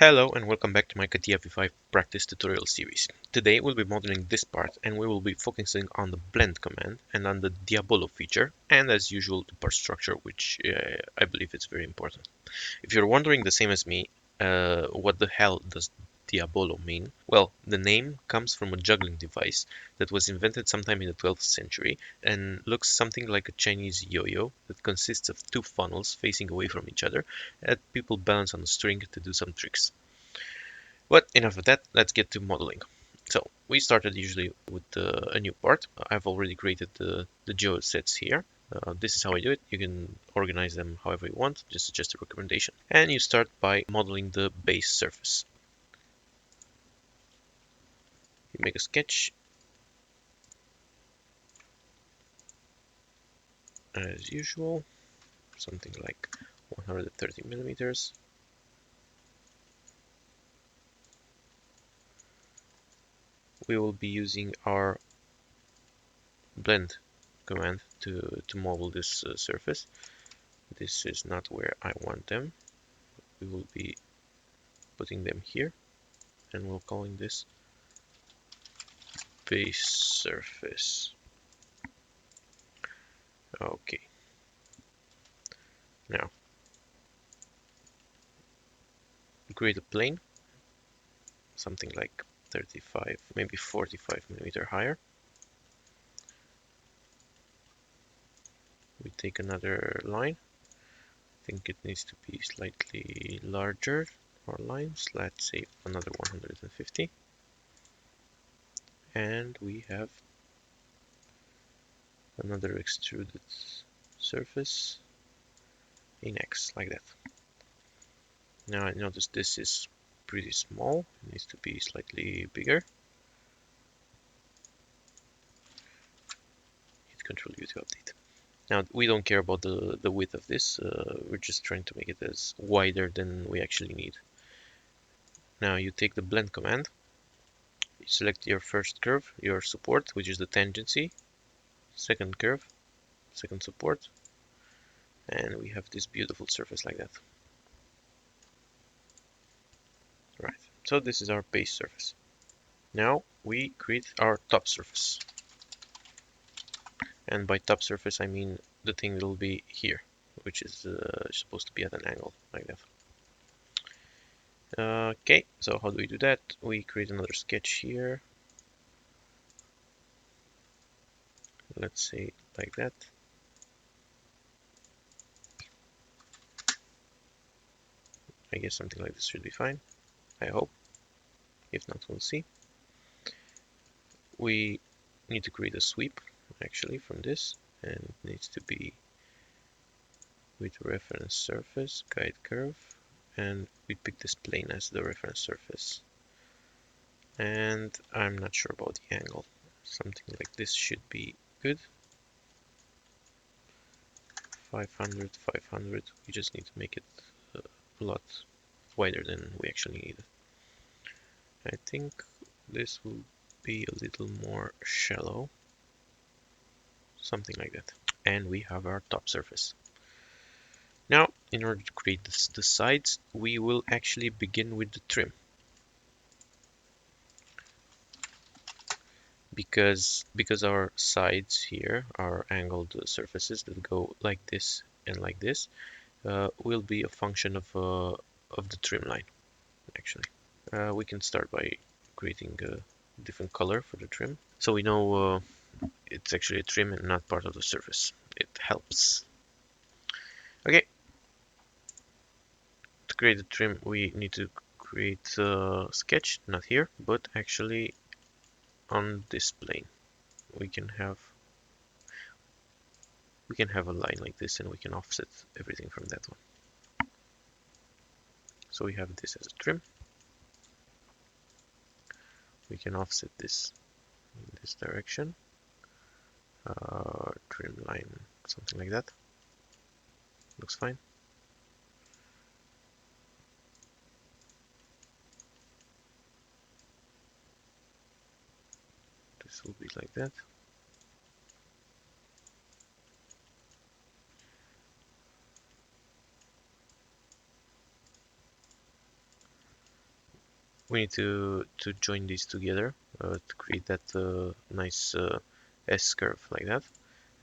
Hello and welcome back to my CATIA V5 practice tutorial series. Today we'll be modeling this part and we will be focusing on the blend command and on the Diabolo feature and as usual the part structure, which I believe is very important. If you're wondering the same as me, what the hell does Diabolo mean? Well, the name comes from a juggling device that was invented sometime in the 12th century and looks something like a Chinese yo-yo that consists of two funnels facing away from each other that people balance on a string to do some tricks. But enough of that, let's get to modeling. So we started usually with a new part. I've already created the geosets here. This is how I do it. You can organize them however you want, just a recommendation. And you start by modeling the base surface. You make a sketch as usual, something like 130 millimeters. We will be using our blend command to model this surface. This is not where I want them. We will be putting them here and we're calling this base surface. Okay, now create a plane, something like 35, maybe 45 millimeter higher. We take another line. I think it needs to be slightly larger. Our lines, let's say another 150. And we have another extruded surface in X, like that. Now I notice this is pretty small, it needs to be slightly bigger. Hit Ctrl U to update. Now we don't care about the width of this, we're just trying to make it as wider than we actually need. Now you take the blend command, you select your first curve, your support, which is the tangency, second curve, second support, and we have this beautiful surface like that. Right, so this is our base surface. Now we create our top surface. And by top surface I mean the thing that will be here, which is supposed to be at an angle, like that. Okay, so how do we do that? We create another sketch here. Let's say like that. I guess something like this should be fine. I hope. If not, we'll see. We need to create a sweep actually from this, and it needs to be with reference surface, guide curve, and we pick this plane as the reference surface. And I'm not sure about the angle. Something like this should be good. 500, 500. We just need to make it a lot wider than we actually need. I think this will be a little more shallow. Something like that. And we have our top surface. Now, in order to create the sides, we will actually begin with the trim. Because our sides here are angled surfaces that go like this and like this, will be a function of the trim line, actually. We can start by creating a different color for the trim. So we know it's actually a trim and not part of the surface. It helps. Okay. To create the trim, we need to create a sketch, not here, but actually on this plane. We can have a line like this and we can offset everything from that one. So we have this as a trim. We can offset this in this direction. Trim line, something like that. Looks fine. This will be like that. we need to join these together to create that nice S curve like that.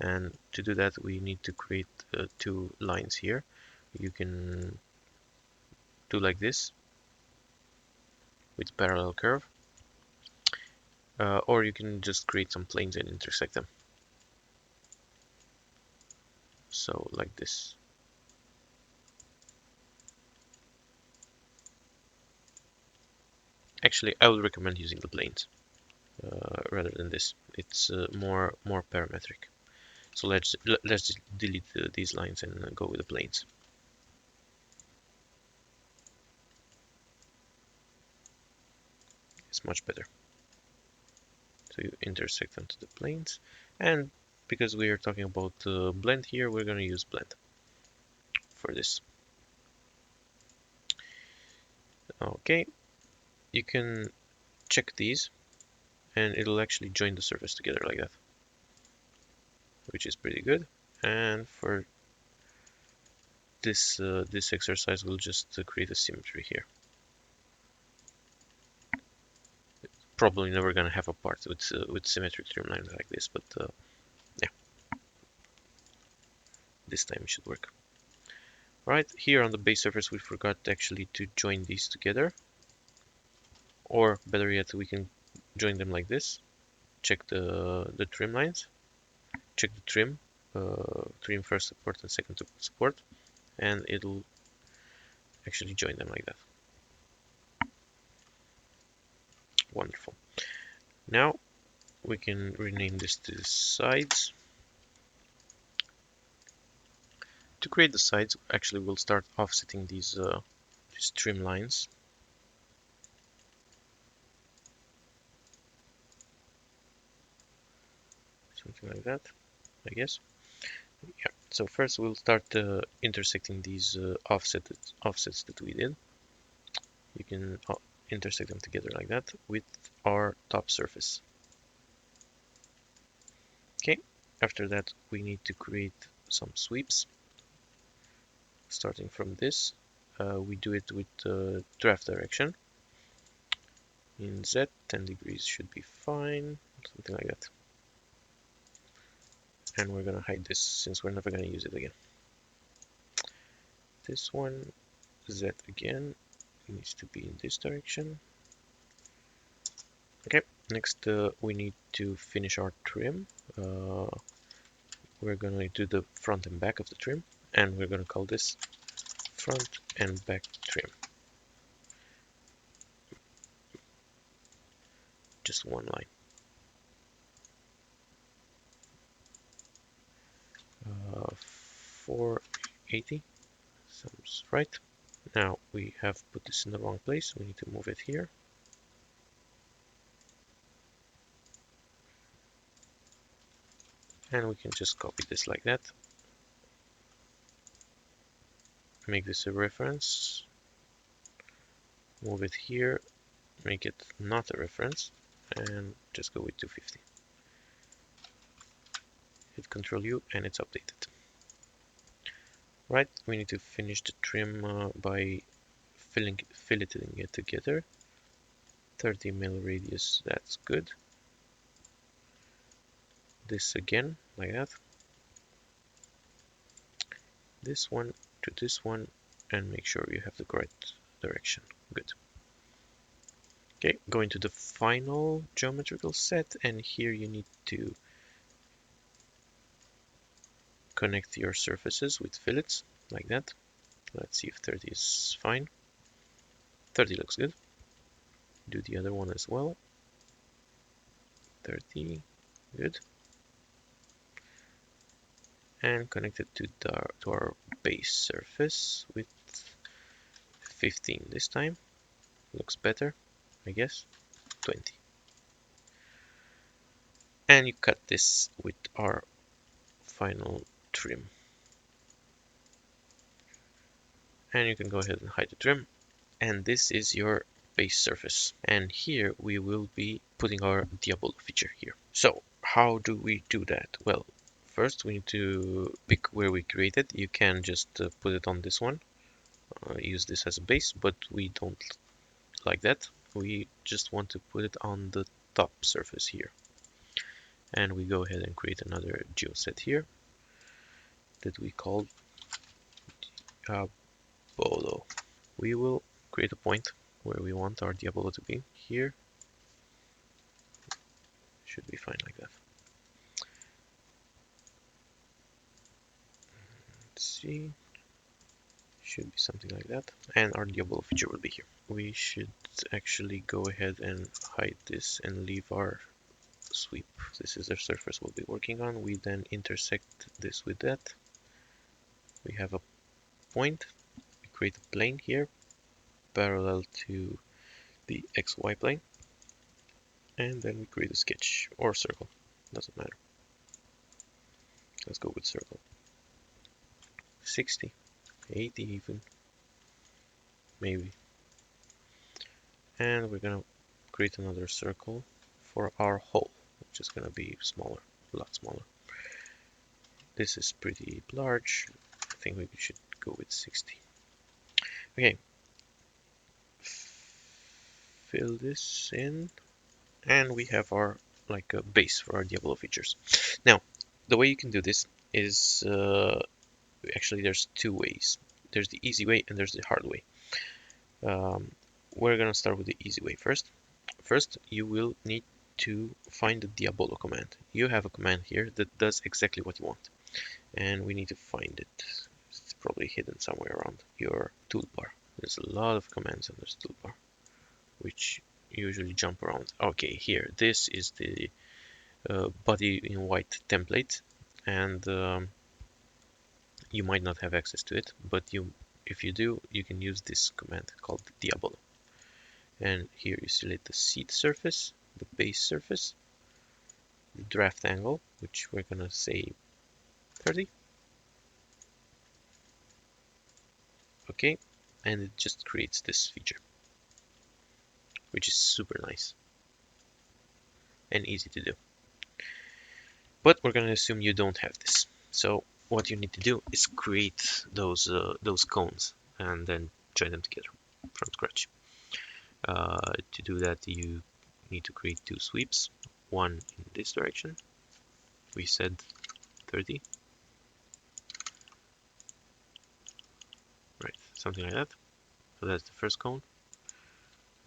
And to do that, we need to create two lines here. You can do like this with parallel curve, or you can just create some planes and intersect them. So like this. Actually, I would recommend using the planes rather than this. It's more parametric. So let's delete these lines and go with the planes. It's much better. So you intersect them to the planes, and because we are talking about blend here, we're going to use blend for this. Okay, you can check these and it'll actually join the surface together like that, which is pretty good. And for this this exercise, we'll just create a symmetry here. Probably never gonna have a part with symmetric trim lines like this, but yeah, this time it should work. Right here on the base surface, we forgot actually to join these together, or better yet, we can join them like this. Check the trim lines, check the trim, trim first support and second support, and it'll actually join them like that. Wonderful. Now we can rename this to sides. To create the sides, actually we'll start offsetting these trim lines. Something like that, I guess. Yeah. So first we'll start intersecting these offsets that we did. You can intersect them together like that with our top surface. Okay. After that, we need to create some sweeps. Starting from this, we do it with draft direction. In Z, 10 degrees should be fine, something like that. And we're gonna hide this since we're never gonna use it again. This one, Z again, needs to be in this direction. Okay, next we need to finish our trim. We're gonna do the front and back of the trim, and we're gonna call this front and back trim. Just one line. 480 sounds right. Now we have put this in the wrong place. We need to move it here. And we can just copy this like that. Make this a reference. Move it here. Make it not a reference. And just go with 250. Hit Ctrl U and it's updated. Right, we need to finish the trim by filleting it together. 30 mil radius, that's good. This again, like that. This one to this one, and make sure you have the correct direction. Good. Okay, going to the final geometrical set, and here you need to connect your surfaces with fillets, like that. Let's see if 30 is fine. 30 looks good. Do the other one as well. 30, good. And connect it to our base surface with 15 this time. Looks better, I guess. 20. And you cut this with our final trim. And you can go ahead and hide the trim. And this is your base surface. And here we will be putting our Diabolo feature here. So how do we do that? Well, first we need to pick where we created. You can just put it on this one. Use this as a base, but we don't like that. we just want to put it on the top surface here. And we go ahead and create another geoset here that we call Diabolo. We will create a point where we want our Diabolo to be. Here should be fine like that. Let's see, should be something like that, and our Diabolo feature will be here. We should actually go ahead and hide this and leave our sweep. This is the surface we'll be working on. We then intersect this with that. We have a point. We create a plane here parallel to the XY plane, and then we create a sketch or circle, doesn't matter. Let's go with circle. 60, 80 even, maybe. And we're gonna create another circle for our hole, which is gonna be smaller, a lot smaller. This is pretty large. I think we should go with 60. Okay, fill this in, and we have our like a base for our Diabolo features. Now, the way you can do this is actually there's two ways. There's the easy way and there's the hard way. We're gonna start with the easy way first. First, you will need to find the Diabolo command. You have a command here that does exactly what you want, and we need to find it. It's probably hidden somewhere around your toolbar. There's a lot of commands on this toolbar, which usually jump around. Okay, here, this is the body in white template, and you might not have access to it, but if you do, you can use this command called Diabolo. And here you select the seed surface, the base surface, the draft angle, which we're gonna say 30. Okay, and it just creates this feature, which is super nice and easy to do. But we're gonna assume you don't have this. So what you need to do is create those cones and then join them together from scratch. To do that, you need to create two sweeps, one in this direction. We said 30, right? Something like that. So that's the first cone.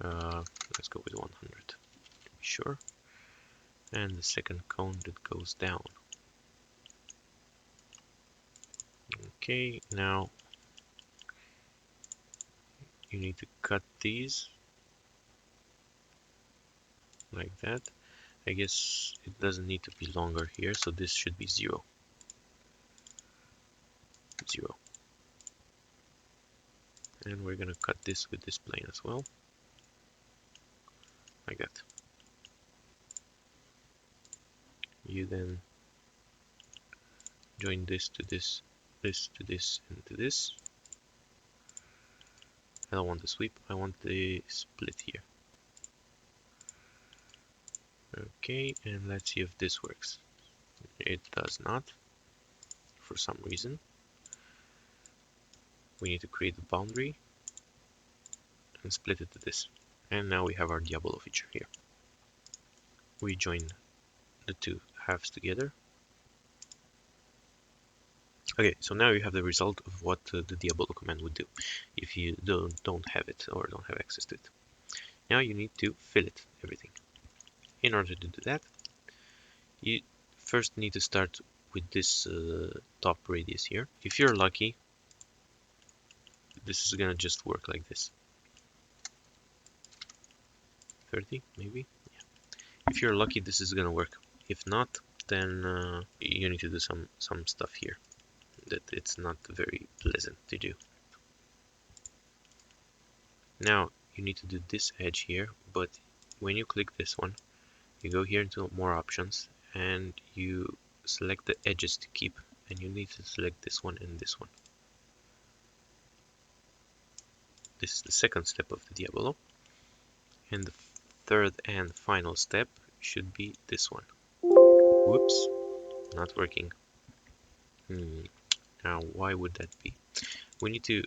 Let's go with 100 to be sure. And the second cone that goes down. Okay, now you need to cut these like that. I guess it doesn't need to be longer here, so this should be 0. 0. And we're gonna cut this with this plane as well, like that. You then join this to this, this to this, and to this. I don't want the sweep, I want the split here. Okay, and let's see if this works. It does not, for some reason. We need to create a boundary and split it to this. And now we have our Diabolo feature here. We join the two halves together. Okay, so now you have the result of what the Diabolo command would do if you don't have it or don't have access to it. Now you need to fill it, everything. In order to do that, you first need to start with this top radius here. If you're lucky, this is gonna just work like this. 30 maybe? Yeah. If you're lucky, this is gonna work. If not, then you need to do some stuff here that it's not very pleasant to do. Now you need to do this edge here, but when you click this one, you go here into more options and you select the edges to keep, and you need to select this one and this one. This is the second step of the Diabolo, and the third and final step should be this one. Whoops, not working. Now why would that be? We need to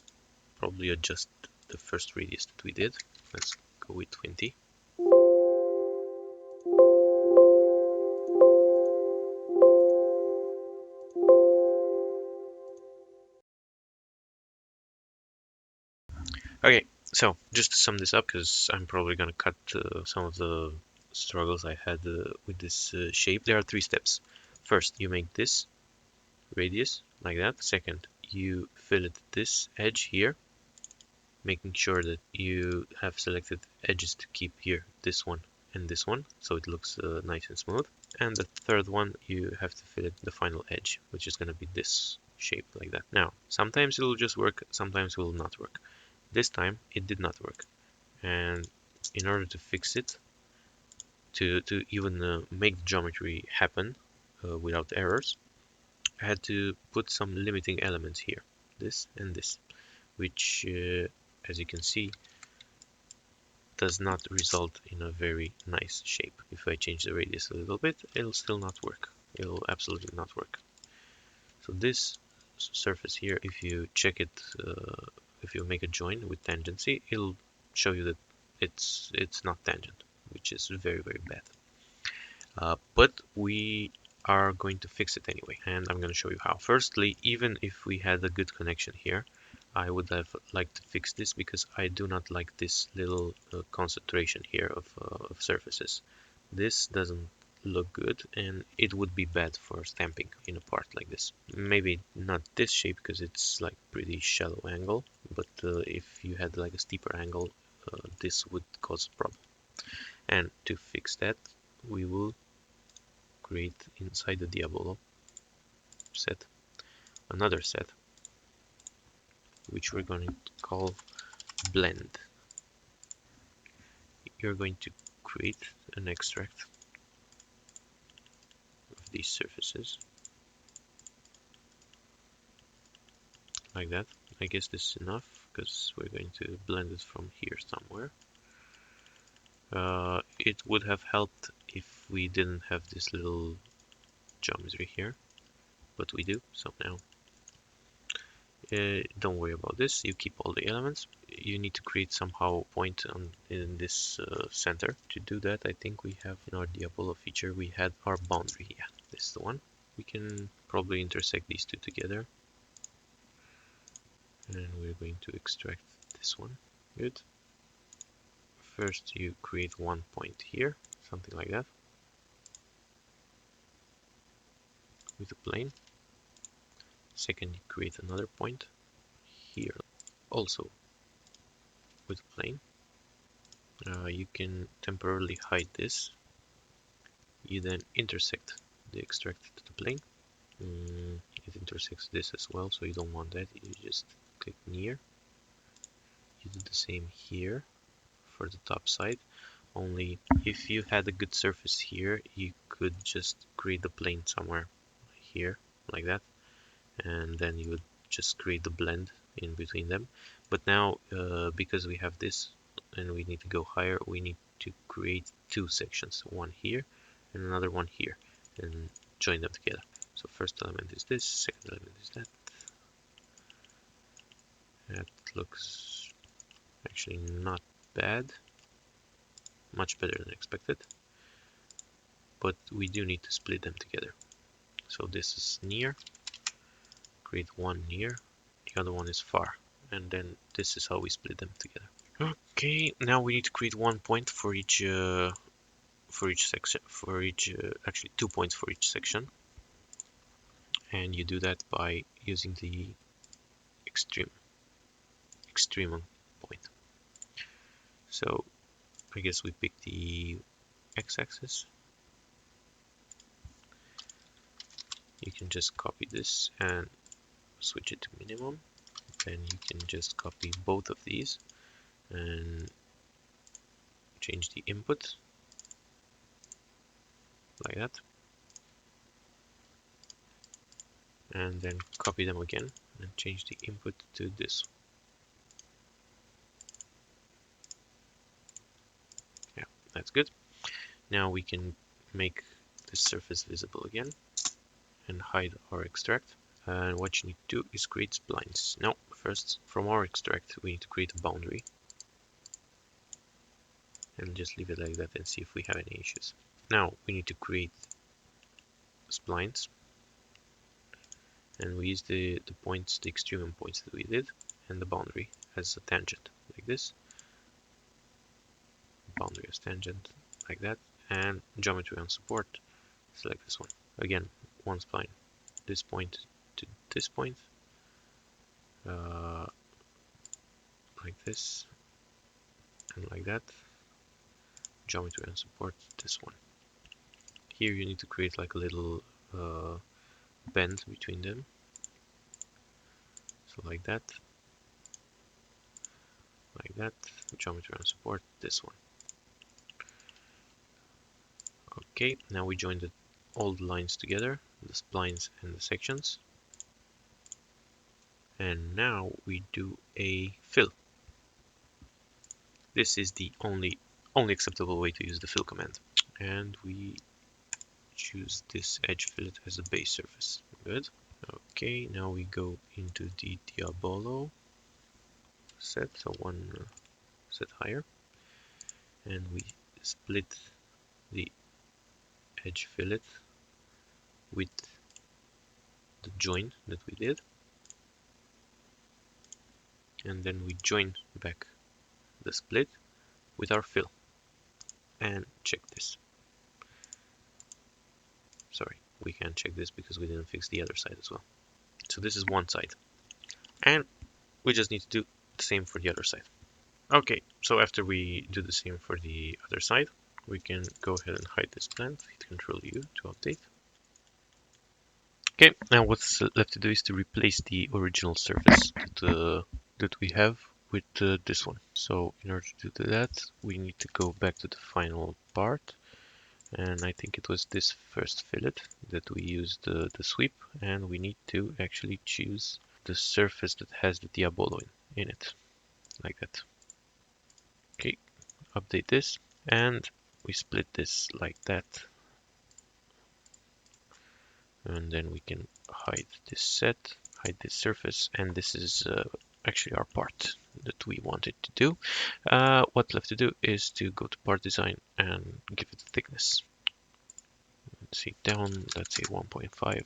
probably adjust the first radius that we did. Let's Go with 20. Okay, so just to sum this up, because I'm probably gonna cut some of the struggles I had with this shape. There are 3 steps. First, you make this radius like that. Second, you fillet this edge here, making sure that you have selected edges to keep here, this one and this one, so it looks nice and smooth. And the third one, you have to fillet the final edge, which is going to be this shape like that. Now, sometimes it will just work, sometimes it will not work. This time it did not work, and in order to fix it, to even make the geometry happen without errors, I had to put some limiting elements here, this and this, which as you can see does not result in a very nice shape. If I change the radius a little bit, it'll still not work. It'll absolutely not work. So this surface here, if you check it, if you make a join with tangency, it'll show you that it's not tangent, which is very, very bad. But we are going to fix it anyway, and I'm going to show you how. Firstly, even if we had a good connection here, I would have liked to fix this because I do not like this little concentration here of surfaces. This doesn't look good, and it would be bad for stamping in a part like this. Maybe not this shape because it's like pretty shallow angle, but if you had like a steeper angle, this would cause a problem. And to fix that, we will create inside the Diabolo set another set, which we're going to call blend. You're going to create an extract of these surfaces like that. I guess this is enough because we're going to blend it from here somewhere. It would have helped if we didn't have this little geometry here, but we do, so now don't worry about this. You keep all the elements. You need to create somehow point in this center. To do that, I think we have in our Diabolo feature, we had our boundary. Yeah, this is the one. We can probably intersect these two together. And we're going to extract this one. Good. First, you create one point here, something like that, with a plane. Second, you create another point here, also with a plane. You can temporarily hide this. You then intersect the extracted to the plane. It intersects this as well, so you don't want that. You just click near. You do the same here for the top side. Only if you had a good surface here, you could just create the plane somewhere here, like that, and then you would just create the blend in between them. But now, because we have this and we need to go higher, we need to create 2 sections, one here and another one here, and join them together. So first element is this, second element is that. That looks actually not bad, much better than expected, but we do need to split them together. So this is near, create one near, the other one is far, and then this is how we split them together. Okay, now we need to create one point for each section, actually 2 points for each section, and you do that by using the extremum point. So I guess we pick the x-axis. You can just copy this and switch it to minimum. Then you can just copy both of these and change the input like that, and then copy them again and change the input to this. Yeah, that's good. Now we can make this surface visible again and hide our extract. And what you need to do is create splines. Now, first, from our extract, we need to create a boundary. and just leave it like that and see if we have any issues. Now we need to create splines, and we use the points, the extreme points that we did, and the boundary as a tangent, like this. Boundary as tangent, like that, and geometry on support, select this one. Again, one spline, this point to this point, like this, and like that. Geometry and support, this one. Here you need to create like a little bend between them. So like that, geometry and support, this one. Okay, now we join all the lines together, the splines and the sections. And now we do a fill. This is the only acceptable way to use the fill command. And we choose this edge fillet as a base surface. Good. Okay, now we go into the Diabolo set, so one set higher, and we split the edge fillet with the join that we did, and then we join back the split with our fill, and check this. Sorry, we can't check this because we didn't fix the other side as well. So this is one side, and we just need to do the same for the other side. Okay, so after we do the same for the other side, we can go ahead and hide this plant, hit Ctrl U to update. Okay, now what's left to do is to replace the original surface that we have with this one. So in order to do that, we need to go back to the final part, and I think it was this first fillet that we used the sweep, and we need to actually choose the surface that has the Diabolo in it, like that. Okay, update this, and we split this like that. And then we can hide this set, hide this surface, and this is actually our part that we wanted to do. What's left to do is to go to part design and give it thickness. Let's see, down, let's say 1.5,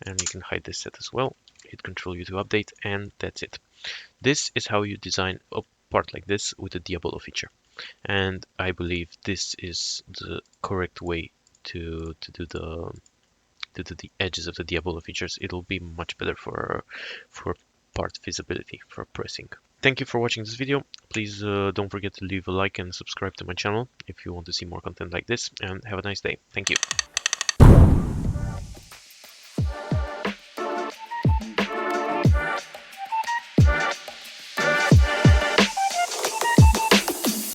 and you can hide this set as well. Hit Ctrl U to update, and that's it. This is how you design a part like this with a Diabolo feature, and I believe this is the correct way to do the edges of the Diabolo features. It'll be much better for part visibility, for pressing. Thank you for watching this video. Please don't forget to leave a like and subscribe to my channel if you want to see more content like this, and have a nice day. Thank you.